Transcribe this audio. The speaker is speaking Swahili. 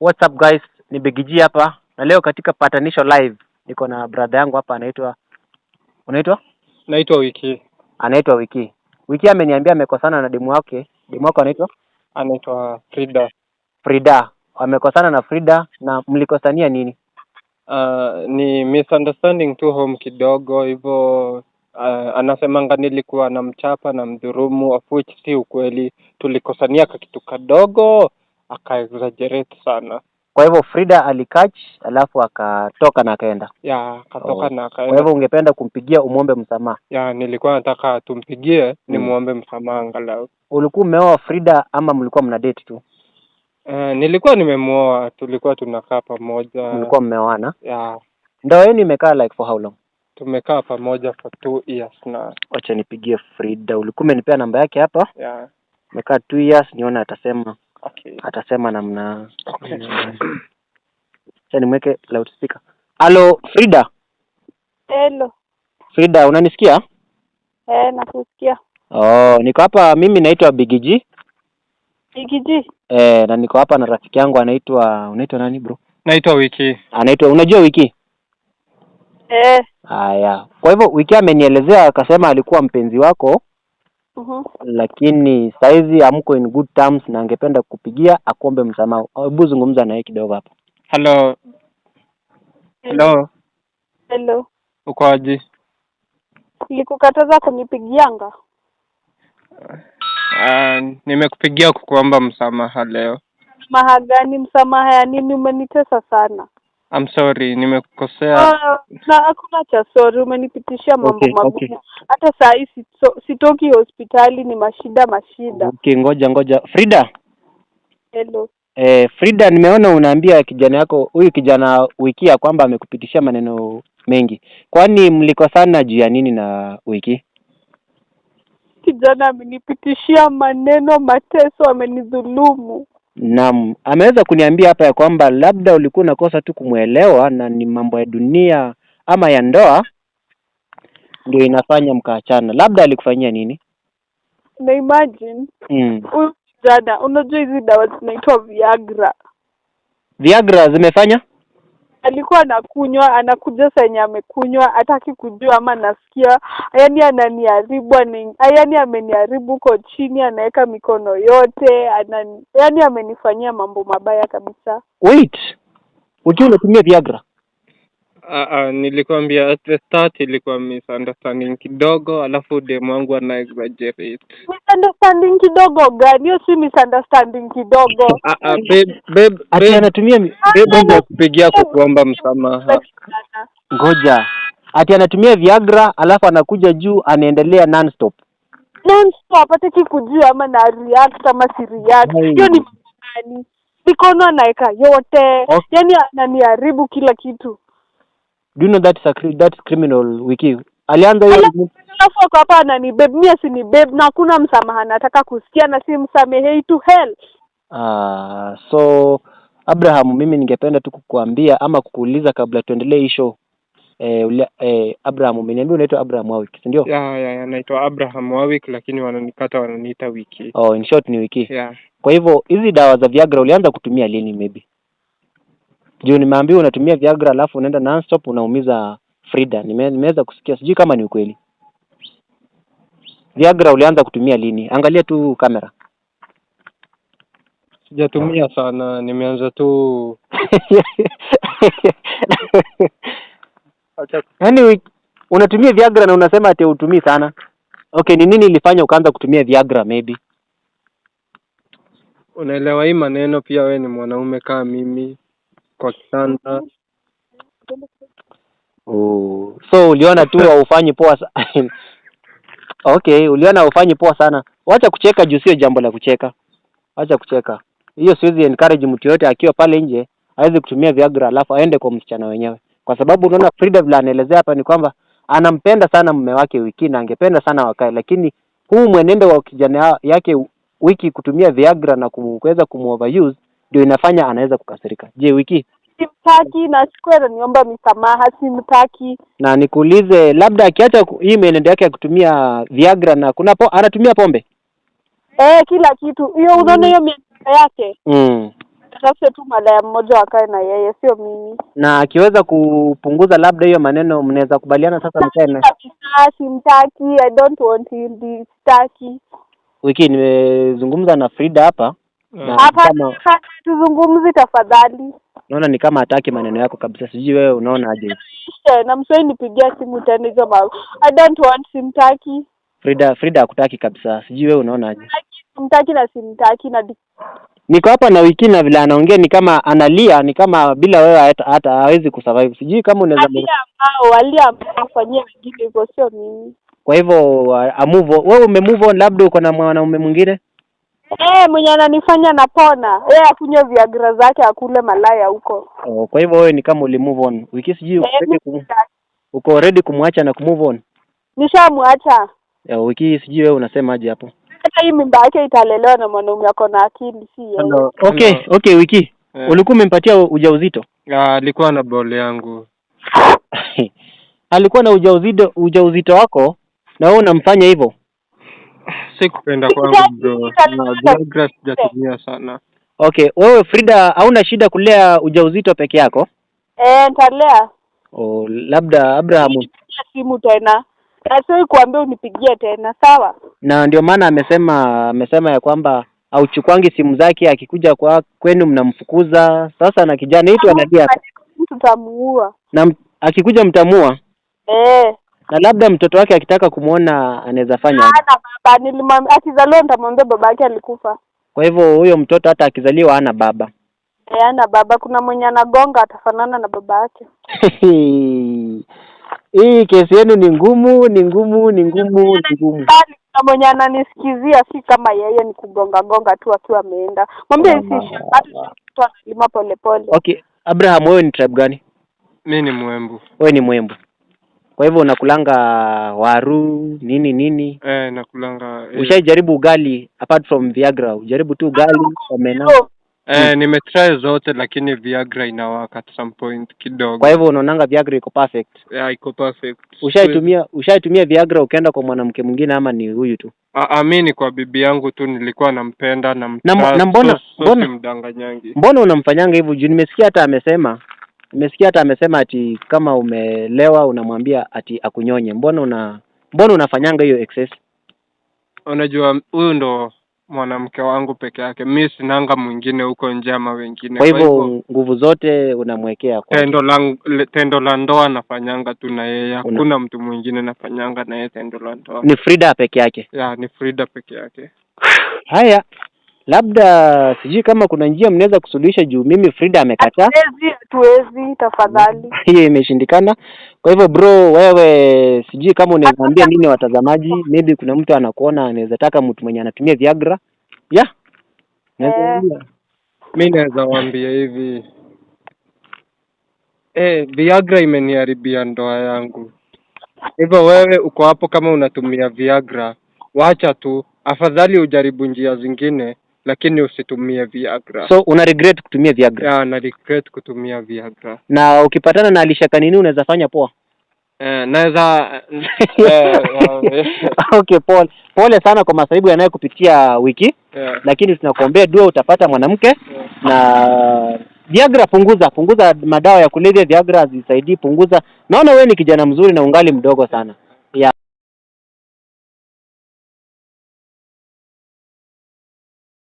What's up guys? Ni Bigiji hapa. Na leo katika patanisho live niko na brother yangu hapa anaitwa Naitwa Wiki. Anaitwa Wiki. Wiki ameniambia amekosana na demu wake. Demu wako Anaitwa Frida. Frida. Amekosana na Frida na mlikosania nini? Ni misunderstanding tu home kidogo hivyo. Anasemanga nilikuwa na mchapa na mdhurumu, of which si ukweli. Tulikosania kitu kadogo, aka-exaggerate sana. Kwa hivyo Frida alikach alafu akatoka na akaenda. Akatoka na akaenda. Kwa hivyo ungependa kumpigia umuombe msamaha? Nilikuwa nataka tumpigie nimuombe msamaha angalau. Ulikuwa umeoa Frida ama mlikuwa mna date tu? Nilikuwa nimemuoa, tulikuwa tunakaa pamoja. Mlikuwa mmeoana? Ndio. Yenu imekaa like for how long? Tumekaa pamoja for 2 years na. Acha nipigie Frida. Ulikuwa umenipea namba yake hapa? Mekaa 2 years nione atasema. Okay. Atasema namna. Okay. Acha nimweke loudspeaker. Hello Frida. Hello. Frida, unanisikia? Nakusikia. Niko hapa, mimi naitwa Bigiji. Bigiji? Na niko hapa na rafiki yangu unaitwa nani bro? Naitwa Wiki. Unajua Wiki? Haya. Kwa hivyo Wiki amenielezea akasema alikuwa mpenzi wako. Lakini saizi hamko in good terms na angependa kukupigia akuombe msamaha. Hebu zungumza naye kidogo hapa. Hello. Hello. Uko aje? Nilikukataza kunipigianga. Nimekupigia kukuomba msamaha leo. Msamaha gani? Msamaha ya nini? Umenitesa sana. I'm sorry, nimekukosea. Na hakuna cha sorry, umenipitishia mambo magumu. Hata saa hii sitoki hospitali, ni mashida. Okay, ngoja. Frida. Hello. Frida, nimeona unaambia kijana yako, huyu kijana Wiki ya kwamba amekupitishia maneno mengi. Kwani mlikosana juu ya nini na Wiki? Kijana amenipitishia maneno, mateso, amenidhulumu. Naam, ameweza kuniambia hapa ya kwamba labda ulikuwa unakosa tu kumuelewa na ni mambo ya dunia ama ya ndoa ndio inafanya mkaachana. Labda alikufanyia nini? Na imagine. Huyu kijana, unajua hizi dawa zinaitwa Viagra. Viagra zimefanya? Alikuwa anakuja senye amekunywa, hataki kujua ama nasikia. Yaani ananiharibu, yaani ameniharibu huko chini, anaweka mikono yote, yaani amenifanyia mambo mabaya kabisa. Wait. Ukiwa unatumia Viagra? Nilikwambia at the start ilikuwa misunderstanding kidogo, alafu demu wangu ana exaggerate. Misunderstanding kidogo gani? Hiyo si misunderstanding kidogo. Babe, ati anatumia babe kupigia kukuomba msamaha. Ngoja. Ati anatumia Viagra alafu anakuja juu anaendelea non-stop. Hataki kujua ama na react ama si react. Hiyo ni gani? Mikono anaweka yote. Yaani ananiharibu kila kitu. Do you know that's criminal, Wiki? Alianza hiyo alafu kwa hapa ananibebe, mimi asinibebe na hakuna msamaha nataka kusikia na si msamehei to hell. So Abraham, mimi ningependa tu kukuambia ama kukuuliza kabla tuendelee hii show. Abraham, umeniambia unaitwa Abraham Wawik, si ndio? Naitwa Abraham Wawik lakini wananiita Wiki. In short ni Wiki. Kwa hivyo hizi dawa za Viagra ulianza kutumia lini maybe? Juu nimeambiwa unatumia Viagra alafu unaenda non-stop unaumiza Frida. Nimeweza kusikia, sijui kama ni ukweli. Viagra ulianza kutumia lini? Angalia tu kamera. Sijatumia sana, nimeanza tu. Yaani unatumia Viagra na unasema ati hutumii sana. Okay, ni nini ilifanya ukaanza kutumia Viagra maybe? Unaelewa hii maneno pia, wewe ni mwanaume kama mimi kwa kitanda. So uliona tu haufanyi poa sana. Okay, uliona haufanyi poa sana. Wacha kucheka juu sio jambo la kucheka. Acha kucheka. Hiyo siwezi encourage mtu yote akiwa pale nje aweze kutumia Viagra alafu aende kwa msichana wenyewe. Kwa sababu unaona Frida vile anaelezea hapa ni kwamba anampenda sana mume wake Wiki na angependa sana wakae, lakini huu mwenendo wa kijana yake Wiki kutumia Viagra na kuweza kumoveruse ndio inafanya anaweza kukasirika. Je, Wiki? Simtaki na sikuwa niomba msamaha, simtaki. Na nikuulize, labda akiacha hii mwenendo yake ya kutumia Viagra na anatumia pombe? Kila kitu. Hiyo unaona hiyo miaka yake. atafute tu malaya mmoja wakae na yeye, sio mimi. Na akiweza kupunguza labda hiyo maneno, mnaweza kubaliana sasa mkae na Simtaki, I don't want him, sitaki. Wiki. Nimezungumza na Frida hapa na Hapa kama tuzungumzi tafadhali. naona ni kama hataki maneno yako kabisa. Sijui wewe unaona aje? Na msoi nipigia simu tena hizo I don't want, simtaki. Frida hakutaki kabisa. Sijui wewe unaona aje? Simtaki na simtaki na niko hapa na Wiki na vile anaongea ni kama analia, ni kama bila wewe hata hawezi kusurvive. Sijui kama unaweza wafanyia wengine hivyo, sio mimi. Kwa hivyo move on. Wewe umemove on, labda uko na mwanaume mwingine? Mwenye ananifanya napona. Akunywe Viagra zake akule malaya huko. Kwa hivyo wewe ni kama uli move on. Wiki sijui uko ready kumwacha na kumove on? Nishamwacha. Wiki sijui wewe unasema aje hapo? Hata hii mimba yake italelewa na mwanaume ako na akili, si yeye. Okay Wiki. Ulikuwa umempatia ujauzito? Alikuwa na bole yangu. Alikuwa na ujauzito wako na wewe unamfanya hivyo? Sikupenda kwangu bro. Viagra sijatumia sana. Okay, wewe Frida hauna shida kulea ujauzito peke yako? Nitalea. Labda Abraham simu tena. Sasa kuambia unipigie tena, sawa? Na ndio maana amesema ya kwamba auchukwangi simu zake, akikuja kwenu mnamfukuza. Sasa na kijana hitu analia. Tutamuua. Na akikuja mtamua? Na labda mtoto wake akitaka kumuona anaweza fanya. Hana baba, nilimwambia akizaliwa nitamwambia baba yake alikufa. Kwa hivyo huyo mtoto hata akizaliwa hana baba. Hana baba, kuna mwenye anagonga atafanana na baba yake. Hii kesi yenu ni ngumu. Na mwenye ananisikizia si kama yeye, ni kugonga tu akiwa ameenda. Mwambie si hata mtu analima pole. Okay, Abraham wewe ni tribe gani? Mimi ni Mwembu. Wewe ni Mwembu. Kwa hivyo unakulanga waru nini? Nakulanga. Ushaijaribu ugali apart from Viagra? Ujaribu tu ugali omena? Nimetry zote lakini Viagra inawaka at some point kidogo. Kwa hivyo unaonanga Viagra iko perfect? Iko perfect. Ushaitumia Viagra ukaenda kwa mwanamke mwingine ama ni huyu tu? Mimi kwa bibi yangu tu nilikuwa nampenda na mbona mdanganyangi. Mbona unamfanyanga hivyo? Juu nimesikia hata amesema ati kama umelewa unamwambia ati akunyonye. Mbona unafanyanga hiyo excess? Unajua huyu ndo mwanamke wangu peke yake. Mimi sinanga mwingine huko nje ama wengine. Kwa hivyo nguvu zote unamwekea kwa tendo la ndoa nafanyanga tu na yeye. Hakuna mtu mwingine nafanyanga na yeye tendo la ndoa. Ni Frida peke yake? Ni Frida peke yake. Haya, labda sijui kama kuna njia mnaweza kusuluhisha juu mimi Frida amekataa. Tuwezi tafadhali. Hiyo imeshindikana. Kwa hivyo bro, wewe sijui kama unaweza ambia nini watazamaji? Maybe kuna mtu anakuona anaweza taka mtu mwenye anatumia Viagra. Mimi naweza waambia hivi. Viagra imeniharibia ndoa yangu. Hivyo wewe uko hapo kama unatumia Viagra, wacha tu. Afadhali ujaribu njia zingine lakini usitumie Viagra. So una regret kutumia Viagra? Na regret kutumia Viagra. Na ukipatana na Alisha Kanini unaweza fanya poa? Naweza Okay, pole sana kwa masaibu yanayokupitia Wiki. Lakini tunakuombea dua utapata mwanamke. Na Viagra punguza madawa ya kulevya. Viagra zisaidii, punguza. Naona wewe ni kijana mzuri na ungali mdogo sana.